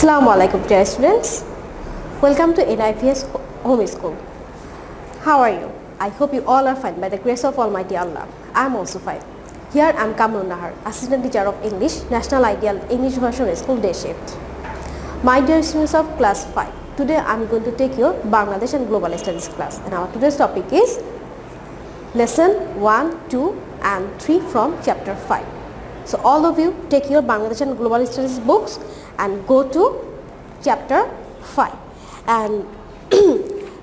Assalamu alaikum dear students. Welcome to NIPS Home School. How are you? I hope you all are fine by the grace of Almighty Allah. I am also fine. Here I am Kamrun, Assistant Teacher of English, National Ideal English Version School Day Shift. My dear students of class 5, today I am going to take your Bangladesh and Global Studies class, and our today's topic is lesson 1, 2 and 3 from chapter 5. So all of you take your Bangladesh and Global Studies books and go to chapter 5, and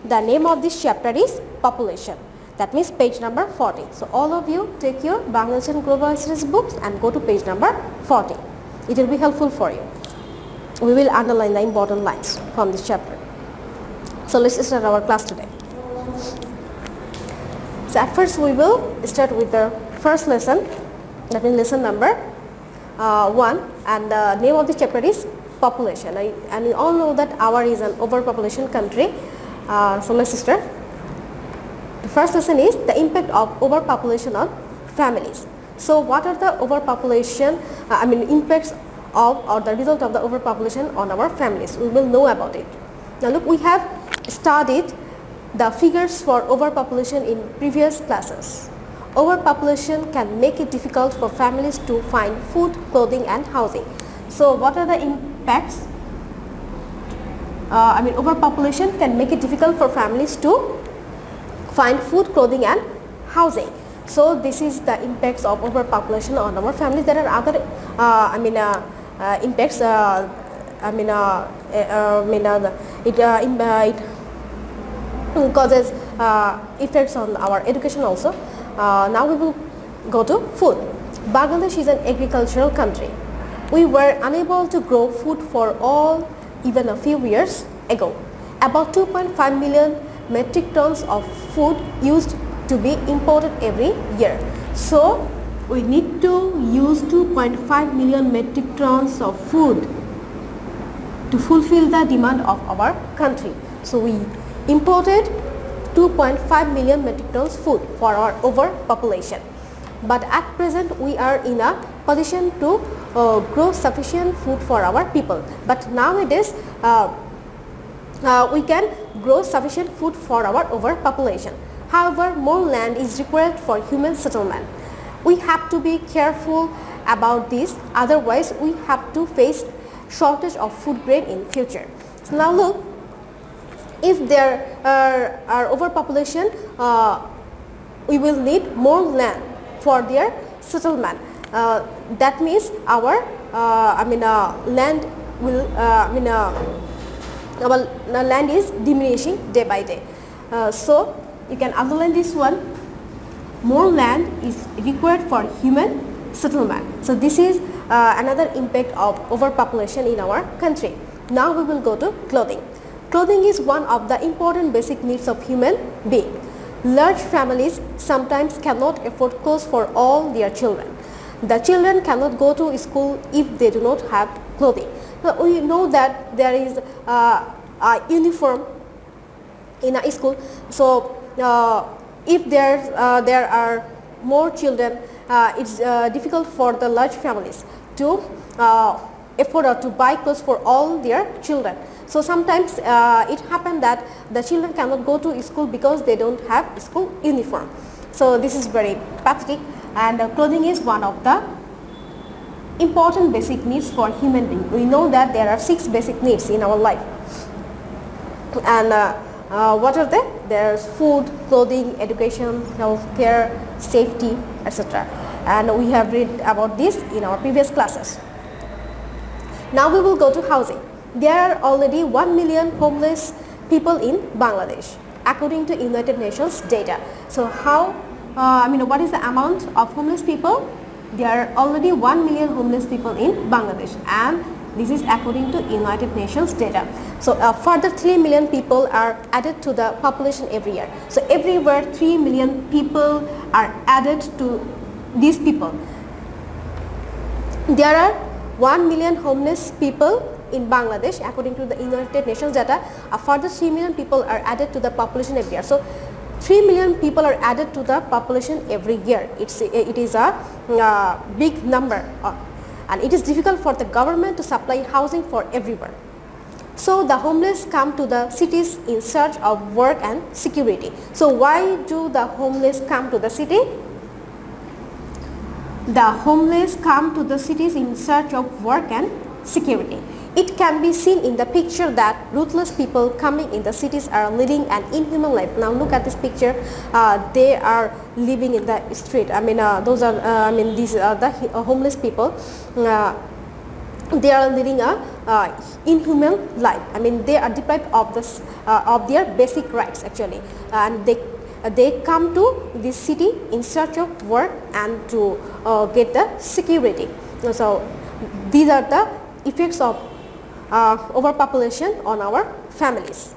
the name of this chapter is population. That means page number 40. So all of you take your Bangladesh and Global Studies books and go to page number 40. It will be helpful for you. We will underline the important lines from this chapter. So let's start our class today. So at first we will start with the first lesson, that means lesson number 1, and the name of the chapter is population. And we all know that our is an overpopulation country. So let's start. The first lesson is the impact of overpopulation on families. So what are the overpopulation, impacts of or the result of the overpopulation on our families? We will know about it. Now look, we have studied the figures for overpopulation in previous classes. Overpopulation can make it difficult for families to find food, clothing and housing. So what are the impacts? Overpopulation can make it difficult for families to find food, clothing and housing. So this is the impacts of overpopulation on our families. There are other impacts. It causes effects on our education also. Now we will go to food. Bangladesh is an agricultural country. We were unable to grow food for all even a few years ago. About 2.5 million metric tons of food used to be imported every year. So we need to use 2.5 million metric tons of food to fulfill the demand of our country. So we imported 2.5 million metric tons food for our overpopulation. But at present we are in a position to grow sufficient food for our people. But nowadays we can grow sufficient food for our overpopulation. However, more land is required for human settlement. We have to be careful about this, otherwise we have to face shortage of food grain in future. So now look, if there are overpopulation, we will need more land for their settlement. That means our land will our land is diminishing day by day. So you can underline this one. More land is required for human settlement. So this is another impact of overpopulation in our country. Now we will go to clothing. Clothing is one of the important basic needs of human being. Large families sometimes cannot afford clothes for all their children. The children cannot go to school if they do not have clothing. So we know that there is a uniform in a school. So if there are more children, it's difficult for the large families to afford or to buy clothes for all their children. So sometimes it happens that the children cannot go to school because they don't have school uniform. So this is very pathetic, and clothing is one of the important basic needs for human being. We know that there are 6 basic needs in our life, and what are they? There's food, clothing, education, health care, safety, etc. And we have read about this in our previous classes. Now we will go to housing. There are already 1 million homeless people in Bangladesh, according to United Nations data. So how, what is the amount of homeless people? There are already 1 million homeless people in Bangladesh, and this is according to United Nations data. So further 3 million people are added to the population every year. So everywhere 3 million people are added to these people. There are 1 million homeless people in Bangladesh according to the United Nations data. A further 3 million people are added to the population every year. So 3 million people are added to the population every year. It is a big number, and it is difficult for the government to supply housing for everyone. So the homeless come to the cities in search of work and security. So why do the homeless come to the city? The homeless come to the cities in search of work and security. It can be seen in the picture that ruthless people coming in the cities are leading an inhuman life. Now look at this picture. They are living in the street. These are the homeless people. They are living a inhuman life. They are deprived of this of their basic rights actually, and they come to this city in search of work and to get the security. So these are the effects of overpopulation on our families.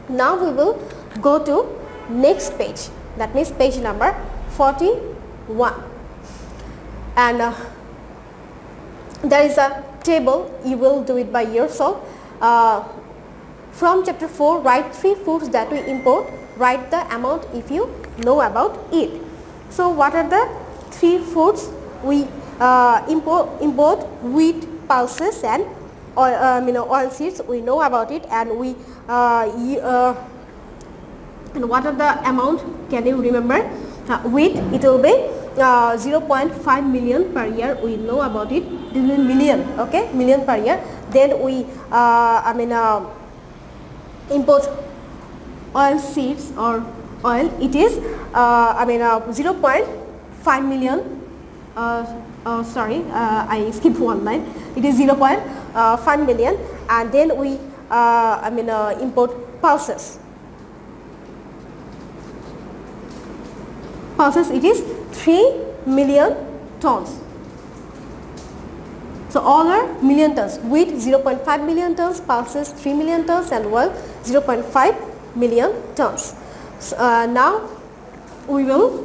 Now we will go to next page, that means page number 41, and there is a table. You will do it by yourself. From chapter 4, write 3 foods that we import. Write the amount if you know about it. So what are the 3 foods we import? Wheat, pulses and oil seeds. We know about it, and we and what are the amount? Can you remember? Wheat, it will be 0.5 million per year. We know about it. This is million, okay, million per year. Then we import oil seeds or oil. It is 0.5 million. I skipped one line. It is 0.5 million, and then we import pulses. Pulses, it is 3 million tons. So all are million tons. Wheat 0.5 million tons, pulses 3 million tons, and oil 0.5 million tons. So, now we will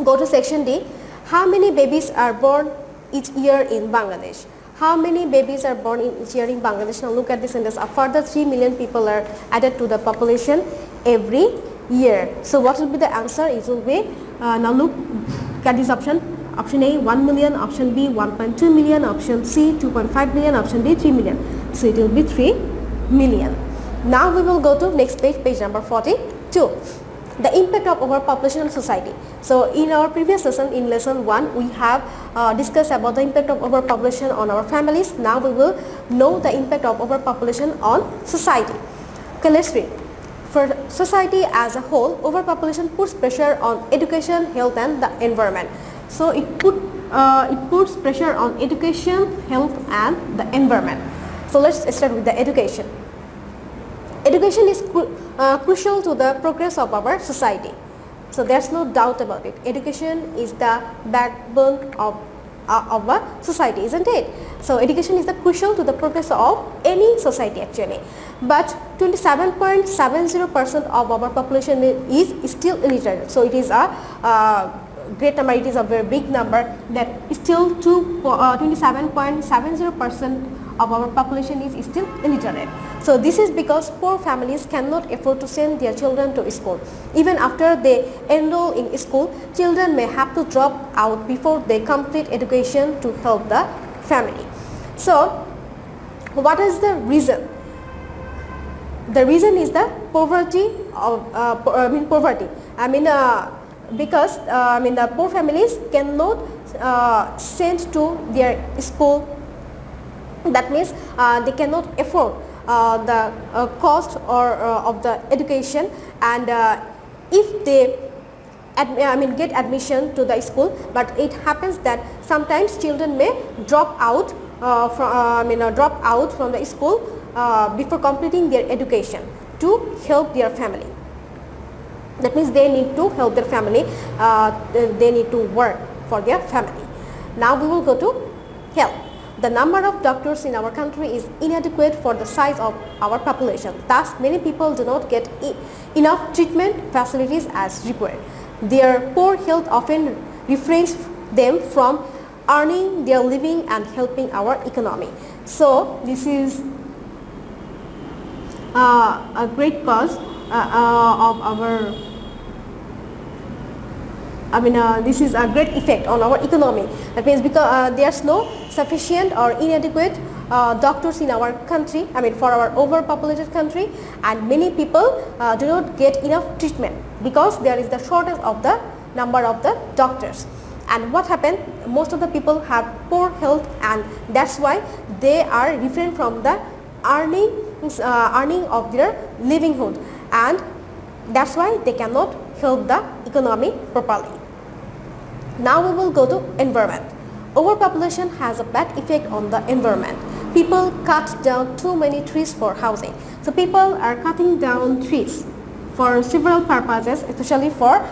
go to section D. How many babies are born each year in Bangladesh? How many babies are born in each year in Bangladesh? Now look at this sentence. A further 3 million people are added to the population every year. So what will be the answer? It will be, now look at this option. Option A 1 million, option B 1.2 million, option C 2.5 million, option D 3 million. So it will be 3 million. Now we will go to next page, page number 42. The impact of overpopulation on society. So in our previous lesson, in lesson 1, we have discussed about the impact of overpopulation on our families. Now we will know the impact of overpopulation on society. Okay, let's read. For society as a whole, overpopulation puts pressure on education, health and the environment. So it puts pressure on education, health and the environment. So let's start with the education. Education is crucial to the progress of our society. So there's no doubt about it. Education is the backbone of a society, isn't it? So education is the crucial to the progress of any society actually. But 27.70% of our population is still illiterate. So it is a great number. It is a very big number. That still 27.70% of our population is still illiterate. So this is because poor families cannot afford to send their children to school. Even after they enroll in school, children may have to drop out before they complete education to help the family. So what is the reason? The reason is the poverty of poverty. Because the poor families cannot send to their school. That means they cannot afford the cost of the education, and if they get admission to the school, but it happens that sometimes children may drop out from the school before completing their education to help their family. That means they need to help their family. They need to work for their family. Now we will go to health. The number of doctors in our country is inadequate for the size of our population. Thus, many people do not get enough treatment facilities as required. Their poor health often refrains them from earning their living and helping our economy. So, this is a great cause of our this is a great effect on our economy. That means because there's no sufficient or inadequate doctors in our country, for our overpopulated country, and many people do not get enough treatment because there is the shortage of the number of the doctors. And what happened, most of the people have poor health, and that's why they are refrained from the earning of their livelihood, and that's why they cannot help the economy properly. Now we will go to environment. Overpopulation has a bad effect on the environment. People cut down too many trees for housing. So people are cutting down trees for several purposes, especially for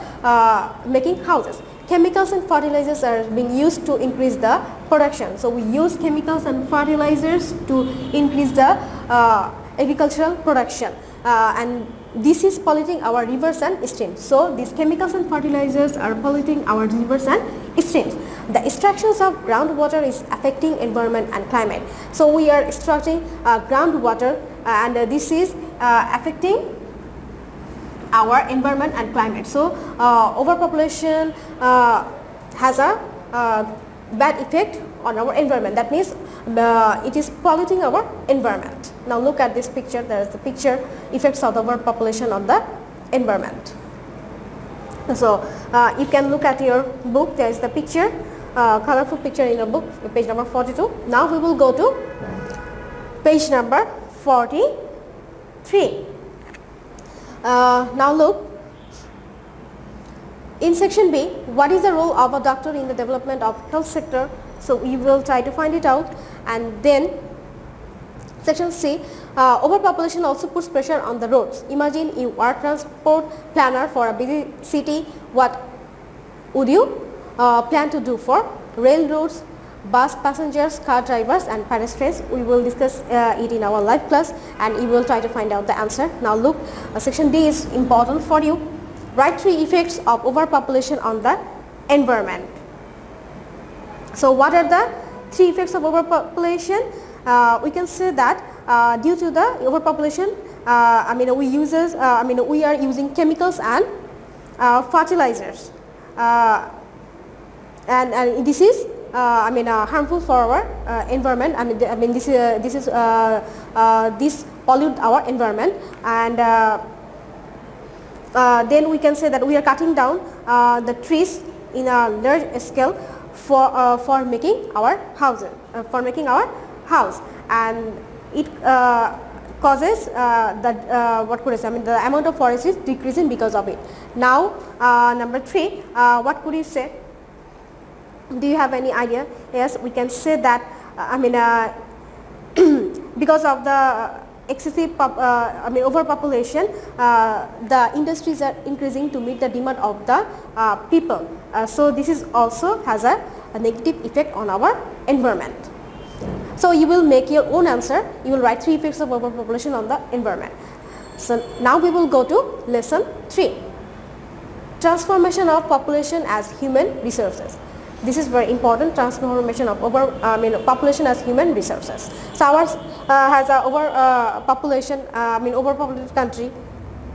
making houses. Chemicals and fertilizers are being used to increase the production. So we use chemicals and fertilizers to increase the agricultural production, and this is polluting our rivers and streams. So these chemicals and fertilizers are polluting our rivers and streams. The extractions of groundwater is affecting environment and climate. So we are extracting groundwater, and this is affecting our environment and climate. So overpopulation has a bad effect on our environment. That means it is polluting our environment. Now look at this picture. There is the picture effects of overpopulation on the environment. So you can look at your book. There is the picture, colorful picture in your book, page number 42. Now we will go to page number 43. Now look, in section B, what is the role of a doctor in the development of health sector? So we will try to find it out. And then section C, overpopulation also puts pressure on the roads. Imagine you are transport planner for a busy city. What would you plan to do for railroads, bus passengers, car drivers and pedestrians? We will discuss it in our live class, and you will try to find out the answer. Now look, section D is important for you. Write 3 effects of overpopulation on the environment. So what are the 3 effects of overpopulation? We can say that due to the overpopulation, we are using chemicals and fertilizers, and this is harmful for our environment. This pollute our environment, and then we can say that we are cutting down the trees in a large scale for making our house, and it causes the amount of forest is decreasing because of it. Now number 3, what could you say? Do you have any idea? Yes, we can say that because of the excessive overpopulation, the industries are increasing to meet the demand of the people. So this is also has a negative effect on our environment. So you will make your own answer. You will write 3 effects of overpopulation on the environment. So now we will go to lesson 3. Transformation of population as human resources. This is very important, transformation of population as human resources. So ours has a overpopulated country.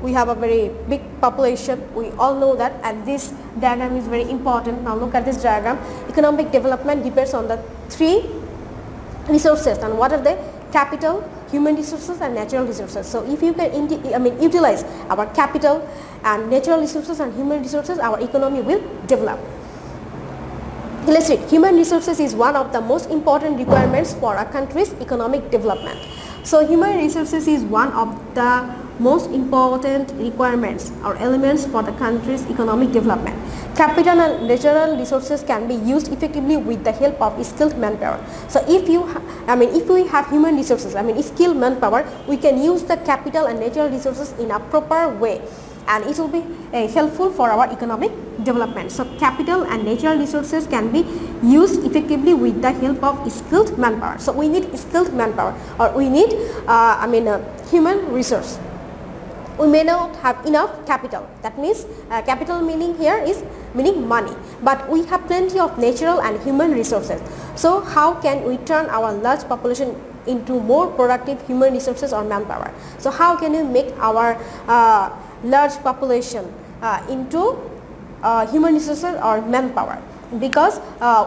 We have a very big population. We all know that, and this diagram is very important. Now look at this diagram. Economic development depends on the 3 resources, and what are they? Capital, human resources and natural resources. So if you can utilize our capital and natural resources and human resources, our economy will develop. Let's read. Human resources is one of the most important requirements for a country's economic development. So human resources is one of the most important requirements or elements for the country's economic development. Capital and natural resources can be used effectively with the help of skilled manpower. So if we have human resources, skilled manpower, we can use the capital and natural resources in a proper way, and it will be helpful for our economic development. So capital and natural resources can be used effectively with the help of skilled manpower. So we need skilled manpower, or we need human resource. We may not have enough capital. That means capital meaning here is meaning money, but we have plenty of natural and human resources. So how can we turn our large population into more productive human resources or manpower? So how can we make our large population into human resources or manpower? because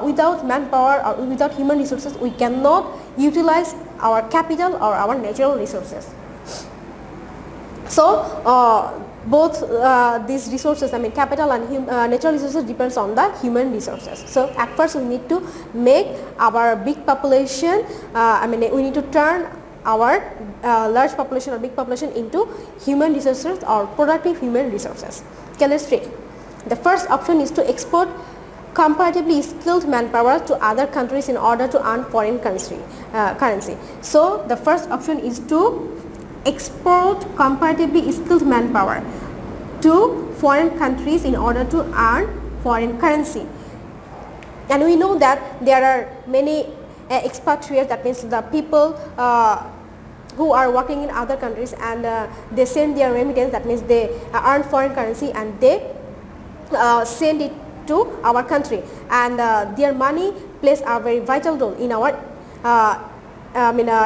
without manpower or without human resources we cannot utilize our capital or our natural resources. So both these resources, I mean capital and natural resources, depends on the human resources. So at first we need to make our big population, we need to turn our large population or big population into human resources or productive human resources. Okay, let's read. The first option is to export comparatively skilled manpower to other countries in order to earn foreign currency. So the first option is to export comparatively skilled manpower to foreign countries in order to earn foreign currency. And we know that there are many expatriates, that means the people who are working in other countries, and they send their remittance, that means they earn foreign currency and they send it to our country, and their money plays a very vital role in our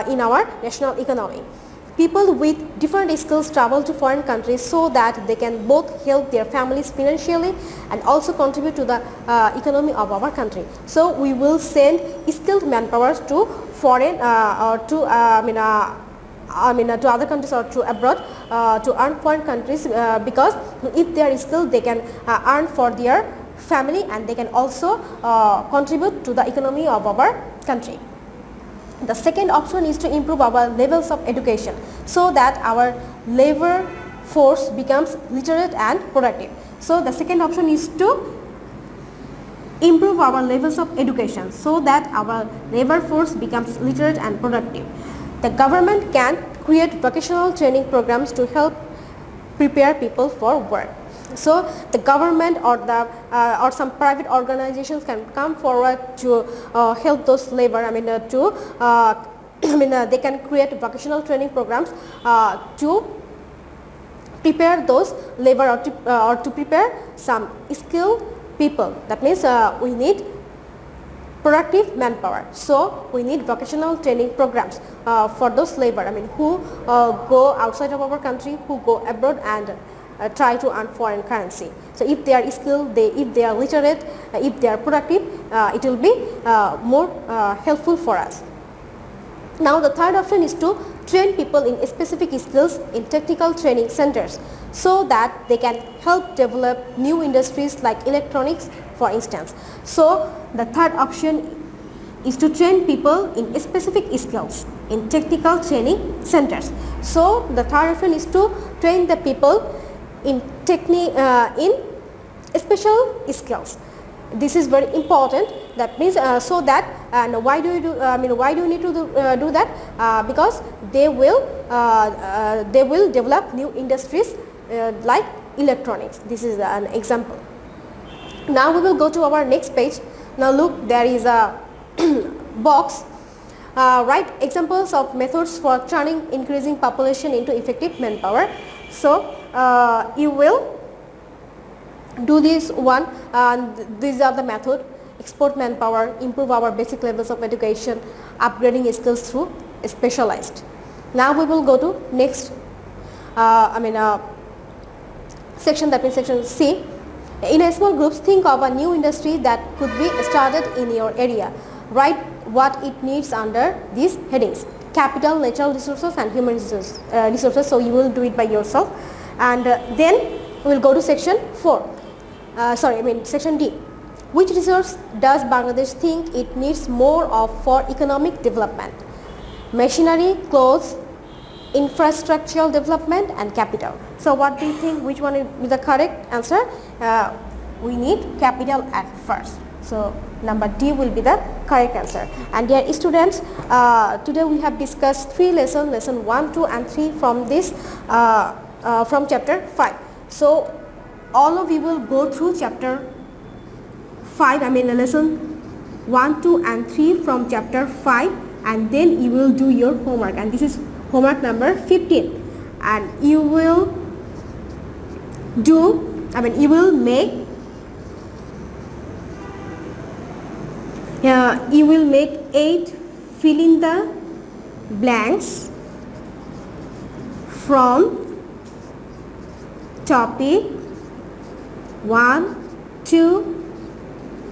in our national economy. People with different skills travel to foreign countries so that they can both help their families financially and also contribute to the economy of our country. So we will send skilled manpower to foreign or to to other countries or to abroad to earn foreign countries, because if they are skilled they can earn for their family and they can also contribute to the economy of our country. The second option is to improve our levels of education so that our labor force becomes literate and productive. So the second option is to improve our levels of education so that our labor force becomes literate and productive. The government can create vocational training programs to help prepare people for work. So the government or the or some private organizations can come forward to help those labor. They can create vocational training programs to prepare those labor or to prepare some skilled people. That means we need productive manpower. So we need vocational training programs for those labor. Who go outside of our country, who go abroad and try to earn foreign currency. So if they are skilled, if they are literate, if they are productive, it will be more helpful for us. Now the third option is to train people in specific skills in technical training centers so that they can help develop new industries like electronics, for instance. So the third option is to train people in specific skills in technical training centers. So the third option is to train the people in special skills. This is very important. That means so that, and why do you do? Why do you need to do that? Because they will develop new industries like electronics. This is an example. Now we will go to our next page. Now look, there is a box. Write examples of methods for turning increasing population into effective manpower. So you will do this one, and these are the method: export manpower, improve our basic levels of education, upgrading skills through specialized. Now we will go to next section, that means section C. In a small groups, think of a new industry that could be started in your area. Write what it needs under these headings: capital, natural resources and human resources. So you will do it by yourself, and then we will go to section 4. Section D. Which resource does Bangladesh think it needs more of for economic development? Machinery, clothes, infrastructural development and capital. So what do you think, which one is the correct answer? We need capital at first. So number D will be the correct answer. And dear students, today we have discussed 3 lessons, lesson 1, 2 and 3 from this from chapter 5. So all of you will go through chapter 5, lesson 1, 2 and 3 from chapter 5, and then you will do your homework, and this is homework number 15, and you will do, you will make you will make 8 fill in the blanks from topic 1, 2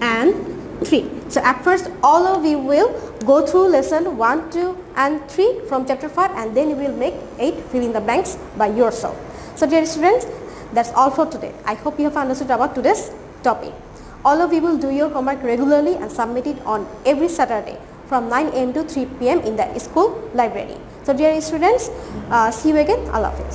and 3. So at first all of you will go through lesson 1, 2 and 3 from chapter 5, and then you will make 8 fill in the blanks by yourself. So dear students, that's all for today. I hope you have understood about today's topic. All of you will do your homework regularly and submit it on every Saturday from 9 AM to 3 PM in the school library. So dear students, see you again. Allah Hafiz.